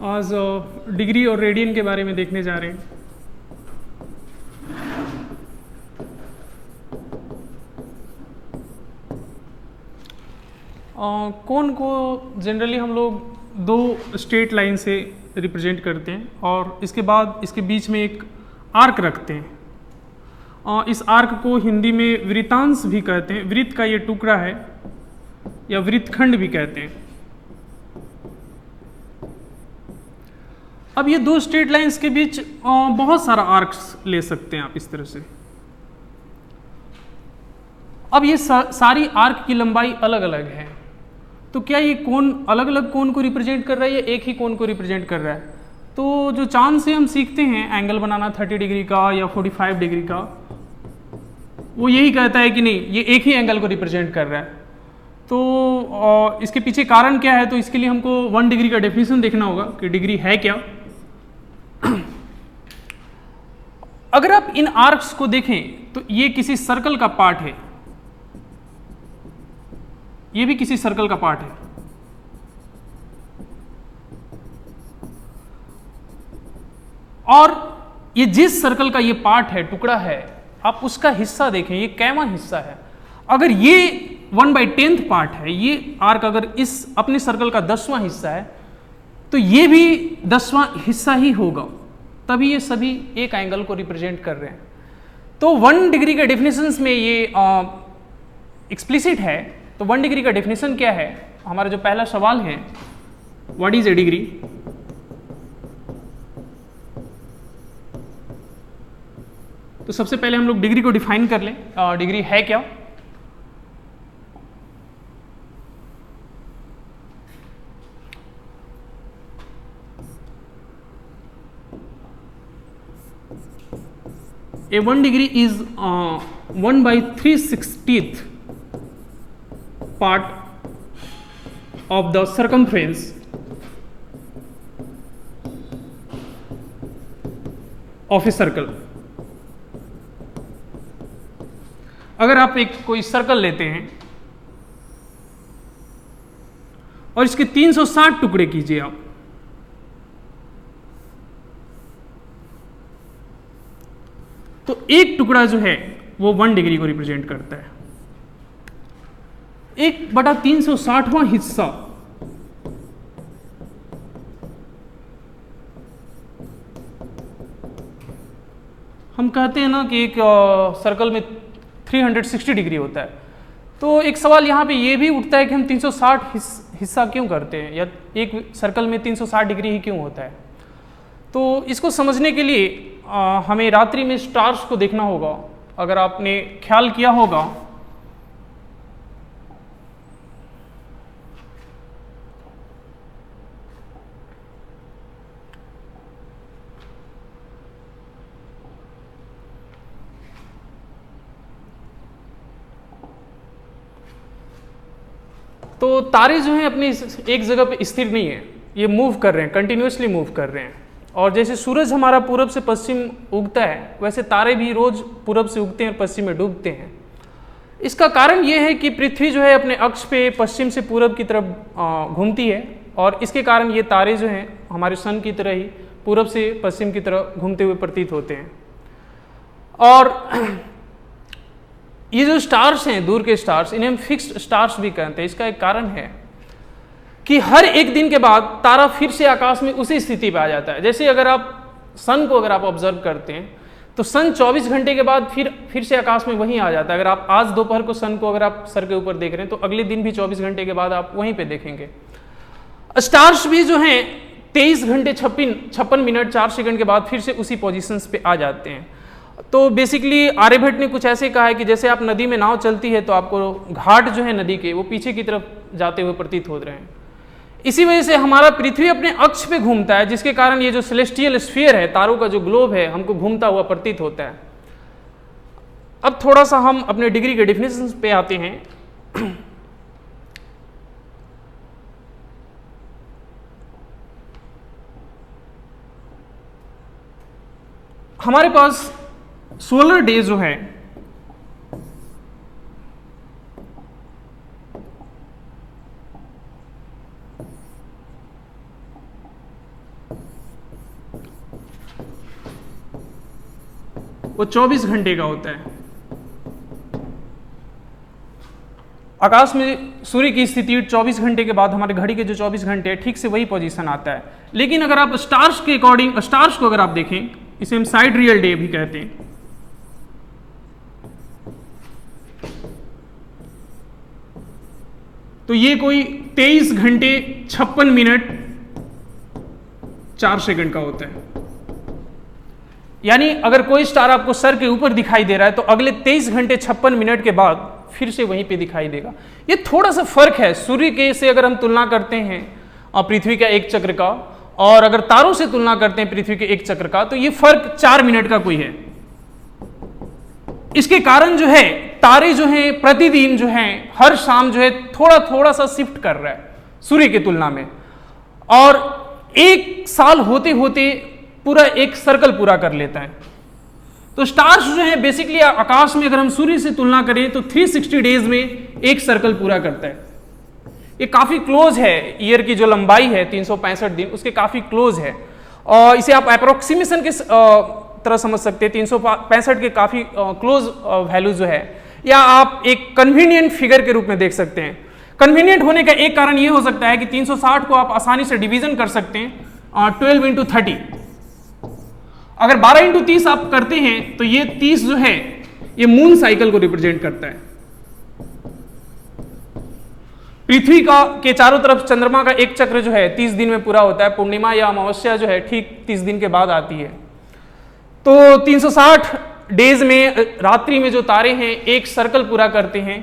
आज डिग्री और रेडियन के बारे में देखने जा रहे हैं। कोन को जनरली हम लोग दो स्ट्रेट लाइन से रिप्रेजेंट करते हैं और इसके बाद इसके बीच में एक आर्क रखते हैं। इस आर्क को हिंदी में वृत्तांश भी कहते हैं। वृत्त का ये टुकड़ा है या वृत्तखंड भी कहते हैं। अब ये दो स्ट्रेट लाइंस के बीच बहुत सारा आर्क्स ले सकते हैं आप इस तरह से। अब ये सारी आर्क की लंबाई अलग अलग है, तो क्या ये कोण अलग अलग कोण को रिप्रेजेंट कर रहा है या एक ही कोण को रिप्रेजेंट कर रहा है? तो जो चांद से हम सीखते हैं एंगल बनाना 30 डिग्री का या 45 डिग्री का, वो यही कहता है कि नहीं ये एक ही एंगल को रिप्रेजेंट कर रहा है। तो इसके पीछे कारण क्या है? तो इसके लिए हमको 1 डिग्री का डेफिनेशन देखना होगा कि डिग्री है क्या। अगर आप इन आर्क्स को देखें तो ये किसी सर्कल का पार्ट है, ये भी किसी सर्कल का पार्ट है। और ये जिस सर्कल का ये पार्ट है, टुकड़ा है, आप उसका हिस्सा देखें, ये कैवां हिस्सा है। अगर ये 1/10 पार्ट है, ये आर्क अगर इस अपने सर्कल का 10वां हिस्सा है, तो ये भी 10वां हिस्सा ही होगा, तभी ये सभी एक एंगल को रिप्रेजेंट कर रहे हैं। तो 1 डिग्री के डेफिनेशंस में ये एक्सप्लिसिट है। तो 1 डिग्री का डेफिनेशन क्या है? हमारा जो पहला सवाल है, व्हाट इज ए डिग्री? तो सबसे पहले हम लोग डिग्री को डिफाइन कर लें। डिग्री है क्या? A 1 degree is 1/360th part of the circumference of a circle. अगर आप एक कोई सर्कल लेते हैं और इसके 360 टुकड़े कीजिए आप, तो एक टुकड़ा जो है वो 1 डिग्री को रिप्रेजेंट करता है। 1/360वां हिस्सा हम कहते हैं ना कि एक सर्कल में 360 डिग्री होता है। तो एक सवाल यहाँ पे ये भी उठता है कि हम 360 हिस्सा क्यों करते हैं, या एक सर्कल में 360 डिग्री ही क्यों होता है? तो इसको समझने के लिए हमें रात्रि में स्टार्स को देखना होगा। अगर आपने ख्याल किया होगा तो तारे जो हैं अपनी एक जगह पे स्थिर नहीं है, ये मूव कर रहे हैं, कंटिन्यूसली मूव कर रहे हैं। और जैसे सूरज हमारा पूरब से पश्चिम उगता है, वैसे तारे भी रोज पूरब से उगते हैं और पश्चिम में डूबते हैं। इसका कारण ये है कि पृथ्वी जो है अपने अक्ष पे पश्चिम से पूरब की तरफ घूमती है, और इसके कारण ये तारे जो हैं हमारे सन की तरह ही पूरब से पश्चिम की तरफ घूमते हुए प्रतीत होते हैं। और ये जो स्टार्स हैं, दूर के स्टार्स, इन्हें हम फिक्स्ड स्टार्स भी कहते हैं। इसका एक कारण है कि हर एक दिन के बाद तारा फिर से आकाश में उसी स्थिति पे आ जाता है। जैसे अगर आप सन को अगर आप ऑब्जर्व करते हैं तो सन 24 घंटे के बाद फिर से आकाश में वहीं आ जाता है। अगर आप आज दोपहर को सन को अगर आप सर के ऊपर देख रहे हैं तो अगले दिन भी 24 घंटे के बाद आप वहीं पे देखेंगे। स्टार्स भी जो हैं 23 घंटे 56 मिनट 4 सेकंड के बाद फिर से उसी पोजिशंस पे आ जाते हैं। तो बेसिकली आर्यभट्ट ने कुछ ऐसे कहा है कि जैसे आप नदी में नाव चलती है तो आपको घाट जो है नदी के वो पीछे की तरफ जाते हुए प्रतीत हो रहे हैं। इसी वजह से हमारा पृथ्वी अपने अक्ष पे घूमता है, जिसके कारण ये जो सेलेस्टियल स्फीयर है, तारों का जो ग्लोब है, हमको घूमता हुआ प्रतीत होता है। अब थोड़ा सा हम अपने डिग्री के डेफिनेशन पे आते हैं। हमारे पास सोलर डे जो है वो 24 घंटे का होता है। आकाश में सूर्य की स्थिति 24 घंटे के बाद हमारे घड़ी के जो 24 घंटे हैं ठीक से वही पोजीशन आता है। लेकिन अगर आप स्टार्स के अकॉर्डिंग, स्टार्स को अगर आप देखें, इसे हम साइड रियल डे भी कहते हैं, तो ये कोई 23 घंटे 56 मिनट 4 सेकंड का होता है। यानी अगर कोई स्टार आपको सर के ऊपर दिखाई दे रहा है तो अगले 23 घंटे 56 मिनट के बाद फिर से वहीं पे दिखाई देगा। ये थोड़ा सा फर्क है सूर्य के से अगर हम तुलना करते हैं और पृथ्वी का एक चक्र का, और अगर तारों से तुलना करते हैं पृथ्वी के एक चक्र का, तो ये फर्क 4 मिनट का कोई है। इसके कारण जो है तारे जो हैं प्रतिदिन जो हैं हर शाम जो है थोड़ा थोड़ा सा शिफ्ट कर रहा है सूर्य की तुलना में, और एक साल होते होते पूरा एक सर्कल पूरा कर लेता है। तो स्टार्स जो है बेसिकली आकाश में अगर हम सूर्य से तुलना करें तो 360 डेज में एक सर्कल पूरा करता है। ये काफी क्लोज है, ईयर की जो लंबाई है 365 दिन उसके काफी क्लोज है, और इसे आप अप्रोक्सीमेशन के तरह समझ सकते हैं। 365 के काफी क्लोज वैल्यू जो है, या आप एक कन्वीनियंट फिगर के रूप में देख सकते हैं। कन्वीनियंट होने का एक कारण यह हो सकता है कि 360 को आप आसानी से डिवीजन कर सकते हैं 12 into 30। अगर 12 into 30 आप करते हैं तो ये 30 जो है ये मून साइकिल को रिप्रेजेंट करता है। पृथ्वी का के चारों तरफ चंद्रमा का एक चक्र जो है 30 दिन में पूरा होता है। पूर्णिमा या अमावस्या जो है ठीक 30 दिन के बाद आती है। तो 360 डेज में रात्रि में जो तारे हैं एक सर्कल पूरा करते हैं।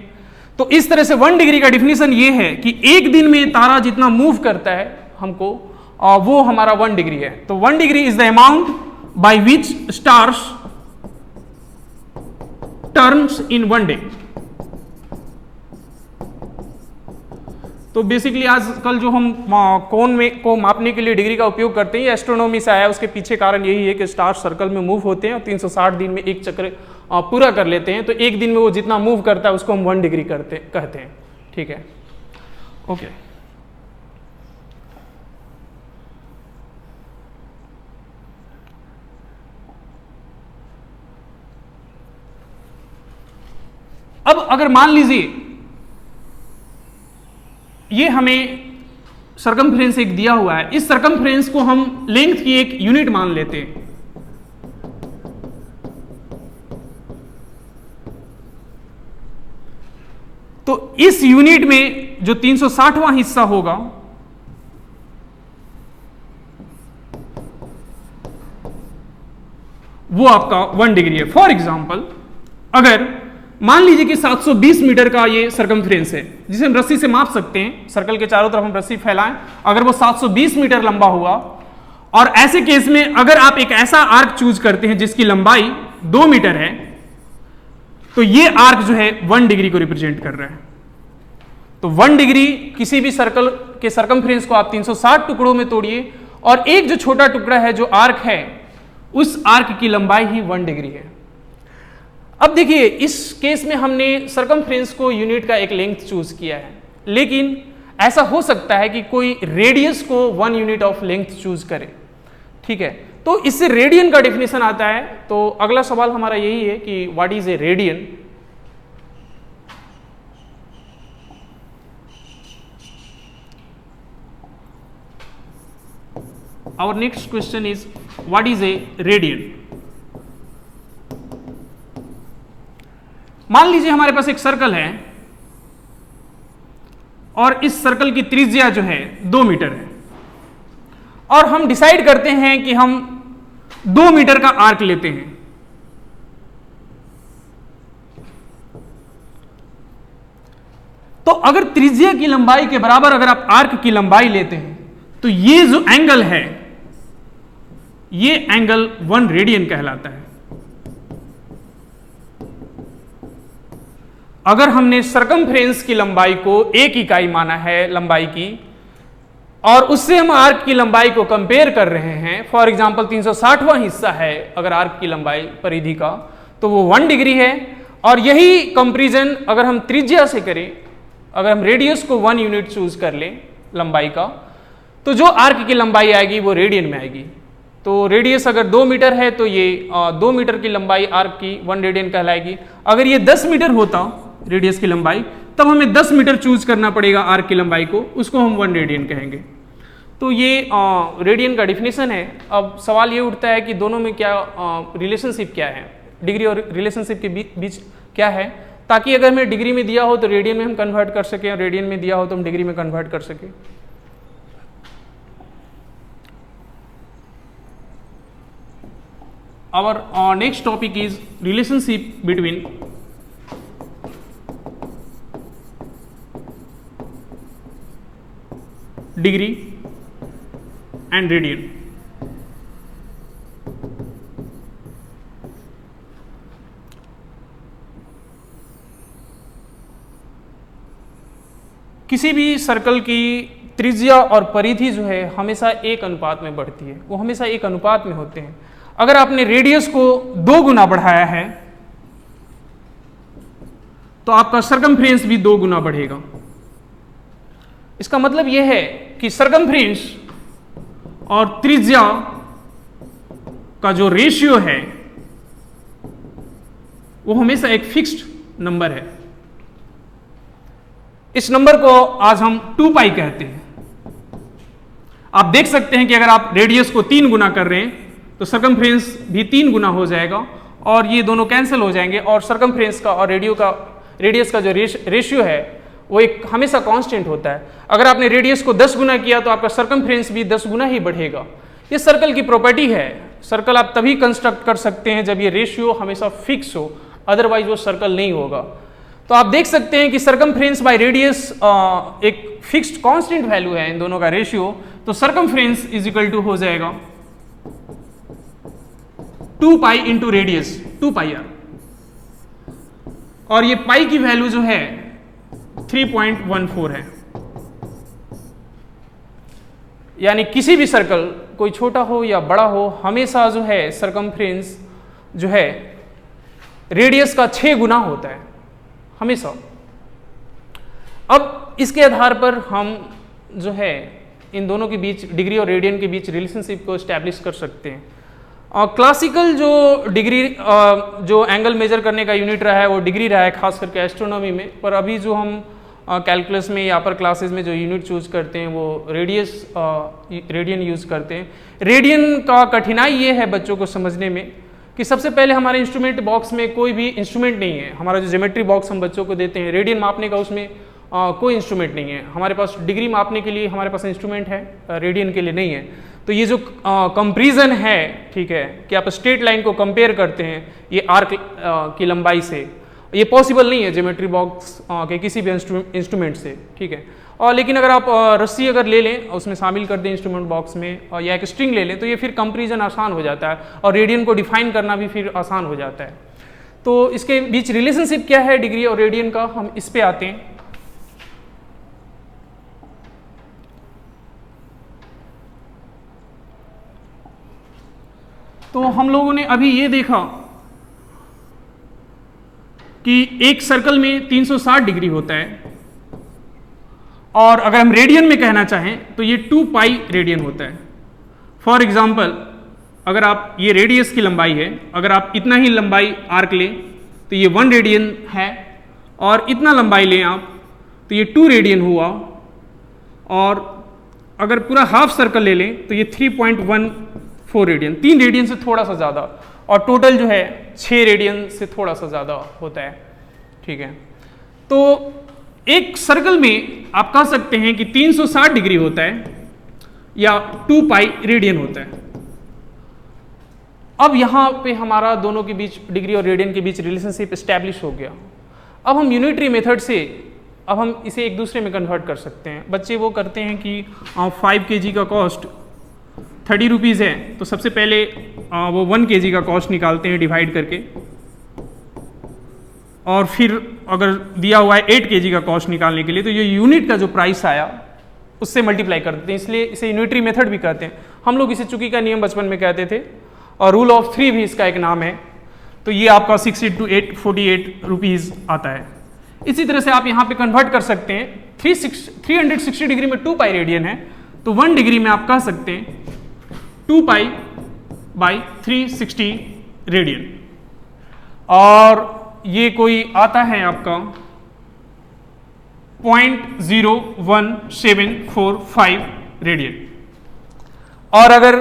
तो इस तरह से 1 डिग्री का डिफिनीशन ये है कि एक दिन में तारा जितना मूव करता है हमको वो हमारा 1 डिग्री है। तो 1 degree is the amount by which stars turns in 1 day। तो बेसिकली आजकल जो हम कोण में को मापने के लिए डिग्री का उपयोग करते हैं, एस्ट्रोनॉमी से आया। उसके पीछे कारण यही है कि स्टार सर्कल में मूव होते हैं और 360 दिन में एक चक्र पूरा कर लेते हैं। तो एक दिन में वो जितना मूव करता है उसको हम 1 डिग्री कहते हैं। ठीक है, ओके। अब अगर मान लीजिए ये हमें सरकमफ्रेंस एक दिया हुआ है, इस सरकमफ्रेंस को हम लेंथ की एक यूनिट मान लेते हैं। तो इस यूनिट में जो 360वां हिस्सा होगा वो आपका 1 डिग्री है। फॉर एग्जाम्पल अगर मान लीजिए कि 720 मीटर का ये सरकमफ्रेंस है जिसे हम रस्सी से माप सकते हैं, सर्कल के चारों तरफ हम रस्सी फैलाएं, अगर वो 720 मीटर लंबा हुआ, और ऐसे केस में अगर आप एक ऐसा आर्क चूज करते हैं जिसकी लंबाई 2 मीटर है, तो ये आर्क जो है 1 डिग्री को रिप्रेजेंट कर रहा है। तो 1 डिग्री किसी भी सर्कल के सरकमफ्रेंस को आप 360 टुकड़ों में तोड़िए, और एक जो छोटा टुकड़ा है जो आर्क है उस आर्क की लंबाई ही 1 डिग्री है। अब देखिए इस केस में हमने सरकमफ्रेंस को यूनिट का एक लेंथ चूज किया है, लेकिन ऐसा हो सकता है कि कोई रेडियस को 1 यूनिट ऑफ लेंथ चूज करे। ठीक है, तो इससे रेडियन का डेफिनेशन आता है। तो अगला सवाल हमारा यही है कि what is a radian. Our next question is what is a radian. मान लीजिए हमारे पास एक सर्कल है और इस सर्कल की त्रिज्या जो है 2 मीटर है, और हम डिसाइड करते हैं कि हम 2 मीटर का आर्क लेते हैं। तो अगर त्रिज्या की लंबाई के बराबर अगर आप आर्क की लंबाई लेते हैं तो ये जो एंगल है ये एंगल 1 रेडियन कहलाता है। अगर हमने सरकमफ्रेंस की लंबाई को 1 इकाई माना है लंबाई की, और उससे हम आर्क की लंबाई को कंपेयर कर रहे हैं, फॉर एग्जांपल 360वां हिस्सा है अगर आर्क की लंबाई परिधि का, तो वो 1 डिग्री है। और यही कंपैरिजन अगर हम त्रिज्या से करें, अगर हम रेडियस को 1 यूनिट चूज कर लें लंबाई का, तो जो आर्क की लंबाई आएगी वो रेडियन में आएगी। तो रेडियस अगर 2 मीटर है तो ये 2 मीटर की लंबाई आर्क की 1 रेडियन कहलाएगी। अगर ये 10 मीटर होता रेडियस की लंबाई, तब हमें 10 मीटर चूज करना पड़ेगा आर्क की लंबाई को, उसको हम 1 रेडियन कहेंगे। तो ये रेडियन का डिफिनीशन है। अब सवाल ये उठता है कि दोनों में क्या रिलेशनशिप क्या है, डिग्री और रिलेशनशिप के बीच क्या है, ताकि अगर हमें डिग्री में दिया हो तो रेडियन में हम कन्वर्ट कर सकें और रेडियन में दिया हो तो हम डिग्री में कन्वर्ट कर सकें। Our next topic is relationship between degree and radian. किसी भी सर्कल की त्रिज्या और परिधि जो है हमेशा एक अनुपात में बढ़ती है, वो हमेशा एक अनुपात में होते हैं। अगर आपने रेडियस को 2 गुना बढ़ाया है तो आपका सरकमफ्रेंस भी 2 गुना बढ़ेगा। इसका मतलब यह है कि सरकमफ्रेंस और त्रिज्या का जो रेशियो है वो हमेशा एक फिक्स्ड नंबर है। इस नंबर को आज हम 2 पाई कहते हैं। आप देख सकते हैं कि अगर आप रेडियस को 3 गुना कर रहे हैं तो सरकमफ्रेंस भी 3 गुना हो जाएगा और ये दोनों कैंसिल हो जाएंगे और सरकमफ्रेंस का और रेडियस का जो रेशियो है वो एक हमेशा कांस्टेंट होता है। अगर आपने रेडियस को 10 गुना किया तो आपका सरकमफ्रेंस भी 10 गुना ही बढ़ेगा। ये सर्कल की प्रॉपर्टी है। सर्कल आप तभी कंस्ट्रक्ट कर सकते हैं जब ये रेशियो हमेशा फिक्स हो, अदरवाइज वो सर्कल नहीं होगा। तो आप देख सकते हैं कि सरकमफ्रेंस बाय रेडियस एक फिक्स्ड कांस्टेंट वैल्यू है इन दोनों का रेशियो। तो सरकमफ्रेंस इज इक्वल टू हो जाएगा 2 pi into radius 2 pi R, और ये पाई की वैल्यू जो है 3.14 है। यानी किसी भी सर्कल, कोई छोटा हो या बड़ा हो, हमेशा जो है सरकमफ्रेंस जो है रेडियस का 6 गुना होता है हमेशा। अब इसके आधार पर हम जो है इन दोनों के बीच, डिग्री और रेडियन के बीच रिलेशनशिप को एस्टैब्लिश कर सकते हैं। क्लासिकल जो डिग्री जो एंगल मेजर करने का यूनिट रहा है वो डिग्री रहा है, खास करके एस्ट्रोनॉमी में। पर अभी जो हम कैलकुलस में या अपर क्लासेस में जो यूनिट चूज करते हैं वो रेडियन यूज करते हैं। रेडियन का कठिनाई ये है बच्चों को समझने में कि सबसे पहले हमारे इंस्ट्रूमेंट बॉक्स में कोई भी इंस्ट्रूमेंट नहीं है। हमारा जो ज्योमेट्री बॉक्स हम बच्चों को देते हैं रेडियन मापने का, उसमें कोई इंस्ट्रूमेंट नहीं है। हमारे पास डिग्री मापने के लिए हमारे पास इंस्ट्रूमेंट है, रेडियन के लिए नहीं है। तो ये जो कंपैरिजन है, ठीक है, कि आप स्ट्रेट लाइन को कंपेयर करते हैं ये आर्क की लंबाई से, ये पॉसिबल नहीं है ज्योमेट्री बॉक्स के किसी भी इंस्ट्रूमेंट से, ठीक है। और लेकिन अगर आप रस्सी अगर ले लें, उसमें शामिल कर दें इंस्ट्रूमेंट बॉक्स में, या एक स्ट्रिंग ले लें, तो ये फिर कंपैरिजन आसान हो जाता है और रेडियन को डिफाइन करना भी फिर आसान हो जाता है। तो इसके बीच रिलेशनशिप क्या है डिग्री और रेडियन का, हम इस पे आते हैं। तो हम लोगों ने अभी ये देखा कि एक सर्कल में 360 डिग्री होता है, और अगर हम रेडियन में कहना चाहें तो ये 2 पाई रेडियन होता है। फॉर एग्जाम्पल, अगर आप ये रेडियस की लंबाई है, अगर आप इतना ही लंबाई आर्क लें तो ये 1 रेडियन है, और इतना लंबाई लें आप तो ये 2 रेडियन हुआ, और अगर पूरा हाफ सर्कल ले लें तो ये 3.14 रेडियन, 3 रेडियन से थोड़ा सा ज़्यादा, और टोटल जो है 6 रेडियन से थोड़ा सा ज़्यादा होता है, ठीक है। तो एक सर्कल में आप कह सकते हैं कि 360 डिग्री होता है या 2 पाई रेडियन होता है। अब यहाँ पे हमारा दोनों के बीच, डिग्री और रेडियन के बीच रिलेशनशिप एस्टैब्लिश हो गया। अब हम यूनिटरी मेथड से अब हम इसे एक दूसरे में कन्वर्ट कर सकते हैं। बच्चे वो करते हैं कि 5 kg का कॉस्ट 30 रुपीज़ है, तो सबसे पहले वो 1 kg का कॉस्ट निकालते हैं डिवाइड करके, और फिर अगर दिया हुआ है 8 kg का कॉस्ट निकालने के लिए, तो ये यूनिट का जो प्राइस आया उससे मल्टीप्लाई कर देते हैं, इसलिए इसे यूनिटरी मेथड भी कहते हैं। हम लोग इसे चुकी का नियम बचपन में कहते थे, और रूल ऑफ 3 भी इसका एक नाम है। तो ये आपका 6 × 8 48 रुपीज़ आता है। इसी तरह से आप यहाँ पे कन्वर्ट कर सकते हैं। 360 डिग्री में 2 पाई रेडियन है, तो 1 डिग्री में आप कह सकते हैं 2 पाई बाई 360 रेडियन, और ये कोई आता है आपका 0.01745 रेडियन। और अगर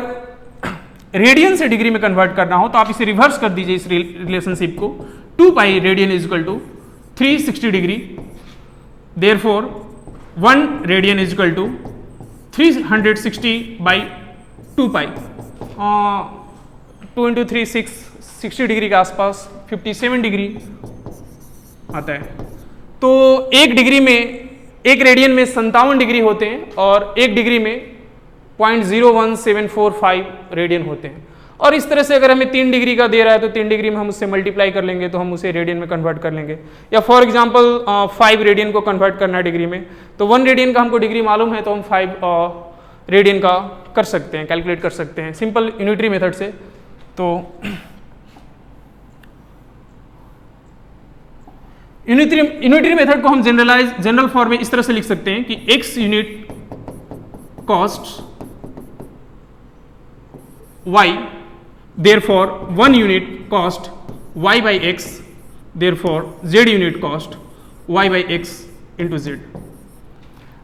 रेडियन से डिग्री में कन्वर्ट करना हो तो आप इसे रिवर्स कर दीजिए, इस रिलेशनशिप को, 2 pi radian is equal to 360 degree, therefore 1 radian is equal to 360 by 2 pi, 2 into 3 60 degree के आसपास 57 डिग्री आता है। तो एक डिग्री में, एक रेडियन में 57 डिग्री होते हैं और एक डिग्री में 0.01745 रेडियन होते हैं। और इस तरह से अगर हमें 3 डिग्री का दे रहा है तो 3 डिग्री में हम उससे मल्टीप्लाई कर लेंगे तो हम उसे रेडियन में कन्वर्ट कर लेंगे। या फॉर एग्जांपल 5 रेडियन को कन्वर्ट करना है डिग्री में, तो 1 रेडियन का हमको डिग्री मालूम है तो हम 5 रेडियन का कर सकते हैं, कैलकुलेट कर सकते हैं सिंपल यूनिटरी मेथड से। तो यूनिटरी मेथड को हम जनरल फॉर्म में इस तरह से लिख सकते हैं कि x unit cost y, therefore 1 unit cost y by x, therefore z unit cost y by x into z।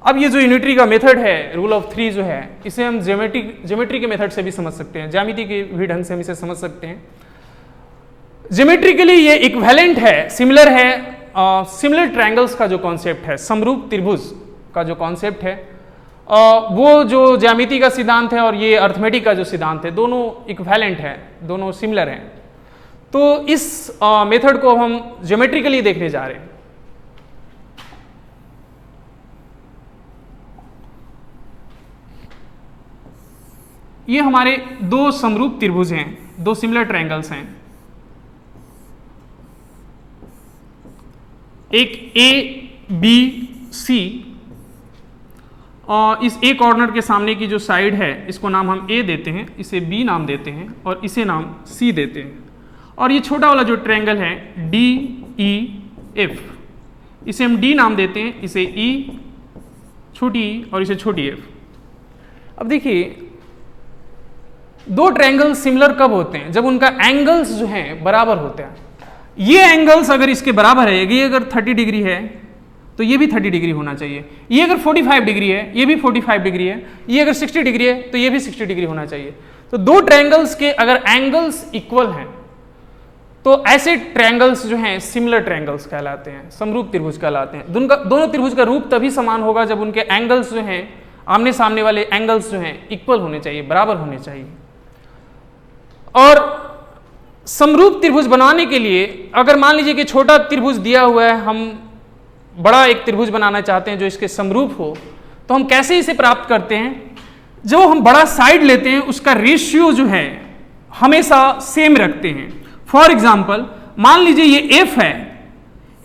अब ये जो यूनिटरी का मेथड है, रूल ऑफ 3 जो है, इसे हम ज्योमेट्री के मेथड से भी समझ सकते हैं, ज्यामिति के भी ढंग से हम इसे समझ सकते हैं। ज्योमेट्रिकली ये इक्विवेलेंट है, सिमिलर है, सिमिलर ट्रायंगल्स का जो कॉन्सेप्ट है, समरूप त्रिभुज का जो कॉन्सेप्ट है, वो जो ज्यामिति का सिद्धांत है और ये अर्थमेटिक का जो सिद्धांत है, दोनों इक्विवेलेंट है, दोनों सिमिलर हैं। तो इस मेथड को हम ज्योमेट्रिकली देखने जा रहे हैं। ये हमारे 2 समरूप त्रिभुज हैं, 2 सिमिलर ट्रायंगल्स हैं, एक ABC, और इस A कॉर्नर के सामने की जो साइड है इसको नाम हम A देते हैं, इसे B नाम देते हैं और इसे नाम C देते हैं। और ये छोटा वाला जो ट्रायंगल है DEF, इसे हम D नाम देते हैं, इसे E, छोटी E और इसे छोटी F। अब देखिए, 2 ट्रायंगल सिमिलर कब होते हैं? जब उनका एंगल्स जो हैं बराबर होते हैं। ये एंगल्स अगर इसके बराबर है, ये अगर 30 डिग्री है तो ये भी 30 डिग्री होना चाहिए, ये अगर 45 डिग्री है ये भी 45 डिग्री है, ये अगर 60 डिग्री है तो ये भी 60 डिग्री होना चाहिए। तो 2 ट्रायंगल्स के अगर एंगल्स इक्वल हैं तो ऐसे ट्रायंगल्स जो हैं सिमिलर ट्रायंगल्स कहलाते हैं, समरूप त्रिभुज कहलाते हैं। दोनों त्रिभुज का रूप तभी समान होगा जब उनके एंगल्स जो हैं, आमने सामने वाले एंगल्स जो हैं, इक्वल होने चाहिए, बराबर होने चाहिए। और समरूप त्रिभुज बनाने के लिए अगर मान लीजिए कि छोटा त्रिभुज दिया हुआ है, हम बड़ा एक त्रिभुज बनाना चाहते हैं जो इसके समरूप हो, तो हम कैसे इसे प्राप्त करते हैं? जो हम बड़ा साइड लेते हैं उसका रेशियो जो है हमेशा सेम रखते हैं। फॉर एग्जाम्पल मान लीजिए ये F है,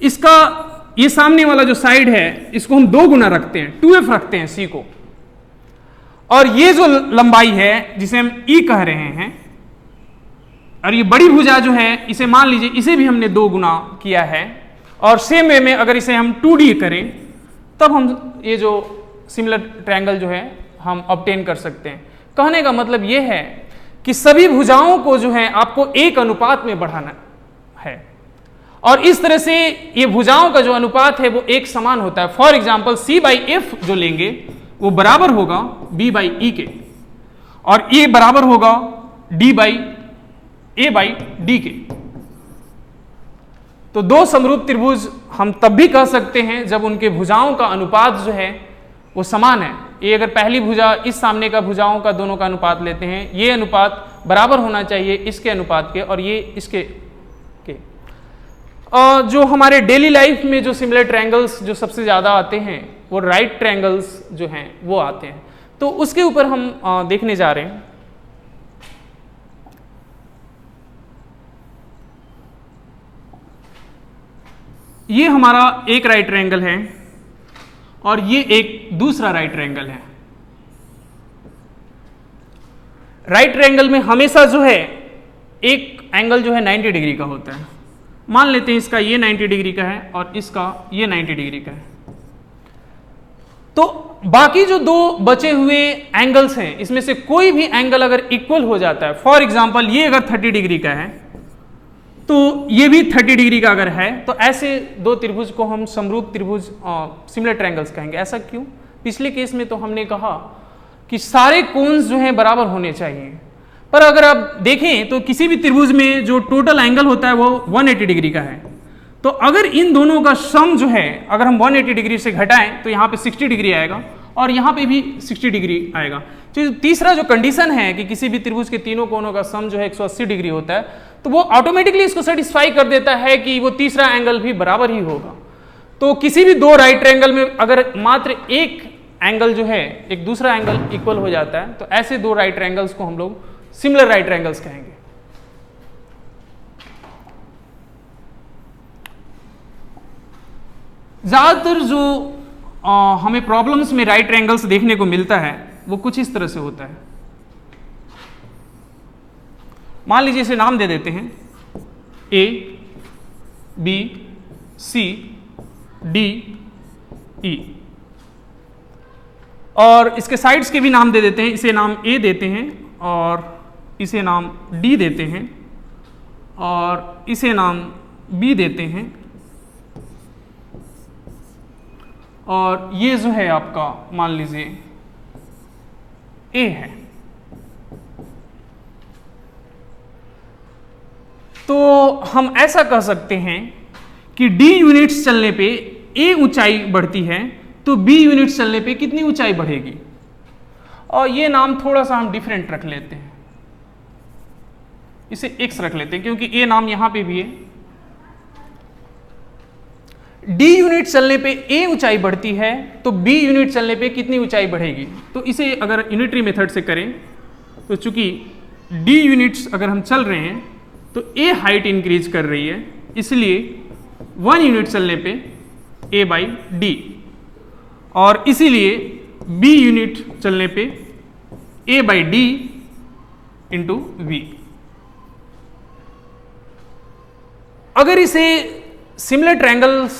इसका ये सामने वाला जो साइड है इसको हम 2 गुना रखते हैं, 2F रखते हैं C को, और ये जो लंबाई है जिसे हम E कह रहे हैं, और ये बड़ी भुजा जो है इसे मान लीजिए इसे भी हमने 2 गुना किया है, और सेम वे में अगर इसे हम 2D करें तब हम ये जो सिमिलर ट्रायंगल जो है हम ऑब्टेन कर सकते हैं। कहने का मतलब ये है कि सभी भुजाओं को जो है आपको एक अनुपात में बढ़ाना है, और इस तरह से ये भुजाओं का जो अनुपात है वो एक समान होता है। फॉर एग्जाम्पल C/F जो लेंगे वो बराबर होगा B/E के, और ये बराबर होगा A/D के। तो 2 समरूप त्रिभुज हम तब भी कह सकते हैं जब उनके भुजाओं का अनुपात जो है वो समान है। ये अगर पहली भुजा इस सामने का भुजाओं का दोनों का अनुपात लेते हैं, ये अनुपात बराबर होना चाहिए इसके अनुपात के, और ये इसके के। जो हमारे डेली लाइफ में जो सिमिलर ट्रायंगल्स जो सबसे ज़्यादा आते हैं वो राइट ट्रायंगल्स जो हैं वो आते हैं, तो उसके ऊपर हम देखने जा रहे हैं। ये हमारा एक राइट ट्रायंगल है और ये एक दूसरा राइट ट्रायंगल है। राइट ट्रायंगल में हमेशा जो है एक एंगल जो है 90 डिग्री का होता है। मान लेते हैं इसका ये 90 डिग्री का है और इसका ये 90 डिग्री का है। तो बाकी जो दो बचे हुए एंगल्स हैं इसमें से कोई भी एंगल अगर इक्वल हो जाता है, फॉर एग्जांपल ये अगर 30 डिग्री का है तो ये भी 30 डिग्री का अगर है, तो ऐसे दो त्रिभुज को हम समरूप त्रिभुज सिमिलर ट्रायंगल्स कहेंगे। ऐसा क्यों? पिछले केस में तो हमने कहा कि सारे कोन्स जो हैं बराबर होने चाहिए, पर अगर आप देखें तो किसी भी त्रिभुज में जो टोटल एंगल होता है वो 180 डिग्री का है। तो अगर इन दोनों का सम जो है अगर हम 180 डिग्री से घटाएं तो यहाँ पे 60 डिग्री आएगा और यहाँ पे भी 60 डिग्री आएगा। तो तीसरा जो कंडीशन है कि किसी भी त्रिभुज के तीनों कोनों का सम जो है 180 डिग्री होता है, तो वो ऑटोमेटिकली इसको सेटिस्फाई कर देता है कि वो तीसरा एंगल भी बराबर ही होगा। तो किसी भी दो राइट ट्रायंगल में अगर मात्र एक एंगल जो है एक दूसरा एंगल इक्वल हो जाता है, तो ऐसे दो राइट ट्रायंगल्स को हम लोग सिमिलर राइट ट्रायंगल्स कहेंगे। ज्यादातर जो हमें प्रॉब्लम्स में राइट ट्रायंगल्स देखने को मिलता है वो कुछ इस तरह से होता है। मान लीजिए इसे नाम दे देते हैं ए, बी, सी, डी, ई, और इसके साइड्स के भी नाम दे देते हैं। इसे नाम ए देते हैं और इसे नाम डी देते हैं और इसे नाम बी देते हैं, और ये जो है आपका मान लीजिए ए है। तो हम ऐसा कह सकते हैं कि डी यूनिट्स चलने पे ए ऊंचाई बढ़ती है तो बी यूनिट्स चलने पे कितनी ऊंचाई बढ़ेगी, और ये नाम थोड़ा सा हम डिफरेंट रख लेते हैं, इसे एक्स रख लेते हैं क्योंकि ए नाम यहां पे भी है। डी यूनिट चलने पे ए ऊंचाई बढ़ती है तो बी यूनिट चलने पे कितनी ऊंचाई बढ़ेगी। तो इसे अगर यूनिटरी मेथड से करें तो चूंकि डी यूनिट्स अगर हम चल रहे हैं तो ए हाइट इंक्रीज कर रही है, इसलिए 1 यूनिट चलने पे ए बाई डी, और इसीलिए बी यूनिट चलने पे ए बाई डी इंटू वी। अगर इसे सिमिलर ट्रायंगल्स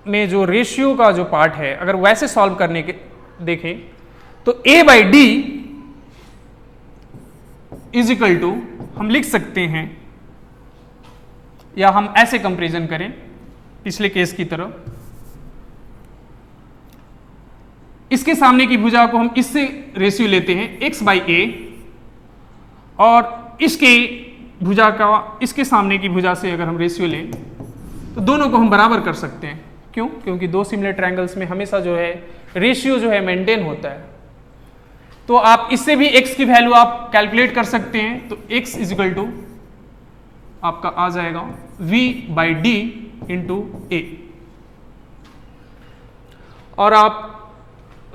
में जो रेशियो का जो पार्ट है अगर वैसे सॉल्व करने के देखें तो a by D is equal to हम लिख सकते हैं, या हम ऐसे कंपैरिजन करें पिछले केस की तरह, इसके सामने की भुजा को हम इससे रेशियो लेते हैं x बाई ए, और इसके भुजा का इसके सामने की भुजा से अगर हम रेशियो लें तो दोनों को हम बराबर कर सकते हैं। क्यों? क्योंकि दो सिमिलर ट्रायंगल्स में हमेशा जो है रेशियो जो है मेंटेन होता है। तो आप इससे भी x की वैल्यू आप कैलकुलेट कर सकते हैं। तो x इज इक्वल टू आपका आ जाएगा v बाई डी इंटू ए, और आप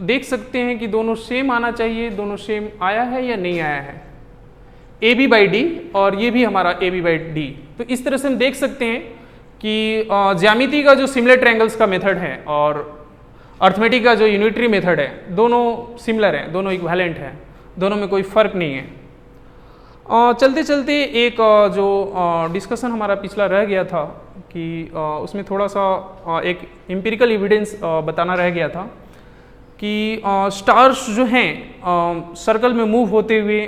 देख सकते हैं कि दोनों सेम आना चाहिए। दोनों सेम आया है या नहीं आया है, ए बी बाई डी और ये भी हमारा ए बी बाई डी। तो इस तरह से हम देख सकते हैं कि ज्यामिति का जो सिमिलर ट्रायंगल्स का मेथड है और अर्थमेटिक का जो यूनिटरी मेथड है दोनों सिमिलर हैं, दोनों इक्विवेलेंट हैं, दोनों में कोई फर्क नहीं है। चलते चलते एक जो डिस्कशन हमारा पिछला रह गया था कि उसमें थोड़ा सा एक एम्पिरिकल एविडेंस बताना रह गया था कि स्टार्स जो हैं सर्कल में मूव होते हुए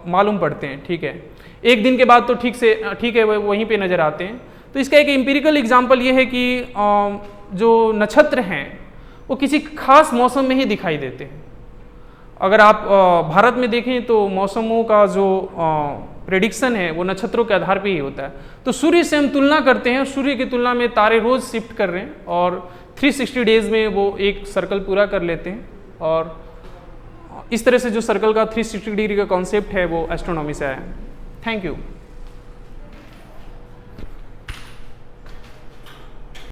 मालूम पड़ते हैं। ठीक है, एक दिन के बाद तो ठीक है वहीं पे नज़र आते हैं। तो इसका एक एम्पिरिकल एग्जांपल ये है कि जो नक्षत्र हैं वो किसी खास मौसम में ही दिखाई देते हैं। अगर आप भारत में देखें तो मौसमों का जो प्रेडिक्शन है वो नक्षत्रों के आधार पे ही होता है। तो सूर्य से हम तुलना करते हैं, सूर्य की तुलना में तारे रोज शिफ्ट कर रहे हैं और 360 डेज में वो एक सर्कल पूरा कर लेते हैं, और इस तरह से जो सर्कल का 360 डिग्री का कॉन्सेप्ट है वो एस्ट्रोनॉमी से आया है। Thank you.